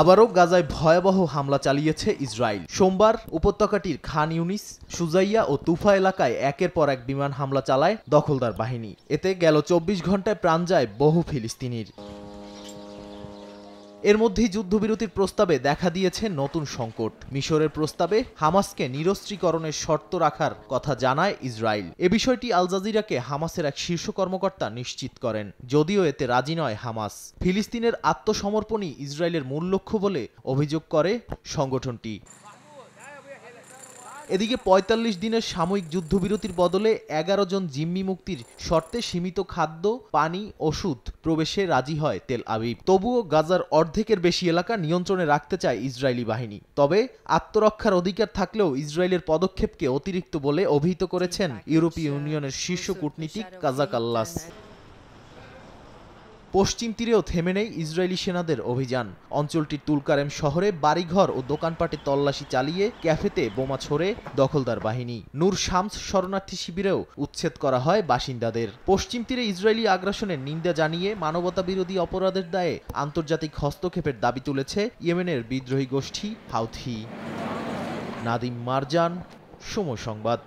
আবারও গাজায় ভয়াবহ হামলা চালিয়েছে ইসরায়েল। সোমবার উপত্যকাটির খান ইউনিস, সুজাইয়া ও তুফা এলাকায় একের পর এক বিমান হামলা চালায় দখলদার বাহিনী। এতে গেল ২৪ ঘন্টায় প্রাণ যায় বহু ফিলিস্তিনির। এর মধ্যেই যুদ্ধবিরতির প্রস্তাবে দেখা দিয়েছে নতুন সংকট। মিশরের প্রস্তাবে হামাসকে নিরস্ত্রীকরণের শর্ত রাখার কথা জানায় ইসরায়েল। এ বিষয়টি আল জাজিরাকে হামাসের এক শীর্ষ কর্মকর্তা নিশ্চিত করেন, যদিও এতে রাজি নয় হামাস। ফিলিস্তিনের আত্মসমর্পণই ইসরায়েলের মূল লক্ষ্য বলে অভিযোগ করে সংগঠনটি। এদিকে ৪৫ দিনের সাময়িক যুদ্ধবিরতির বদলে ১১ জন জিম্মি মুক্তির শর্তে সীমিত খাদ্য, পানি, ওষুধ প্রবেশে রাজি হয় তেল আবিব। তবুও গাজার অর্ধেকের বেশি এলাকা নিয়ন্ত্রণে রাখতে চায় ইসরায়েলি বাহিনী। তবে আত্মরক্ষার অধিকার থাকলেও ইসরায়েলের পদক্ষেপকে অতিরিক্ত বলে অভিহিত করেছেন ইউরোপীয় ইউনিয়নের শীর্ষ কূটনীতিক কাজা কাল্লাস। পশ্চিম তীরেও থেমে নেই ইসরায়েলি সেনাদের অভিযান। অঞ্চলটির তুলকারেম শহরে বাড়িঘর ও দোকানপাটে তল্লাশি চালিয়ে ক্যাফেতে বোমা ছোড়ে দখলদার বাহিনী। নূর শামস শরণার্থী শিবিরেও উচ্ছেদ করা হয় বাসিন্দাদের। পশ্চিম তীরে ইসরায়েলি আগ্রাসনের নিন্দা জানিয়ে মানবতাবিরোধী অপরাধের দায়ে আন্তর্জাতিক হস্তক্ষেপের দাবি তুলেছে ইয়েমেনের বিদ্রোহী গোষ্ঠী হাউথি। নাদিম মারজান, সময় সংবাদ।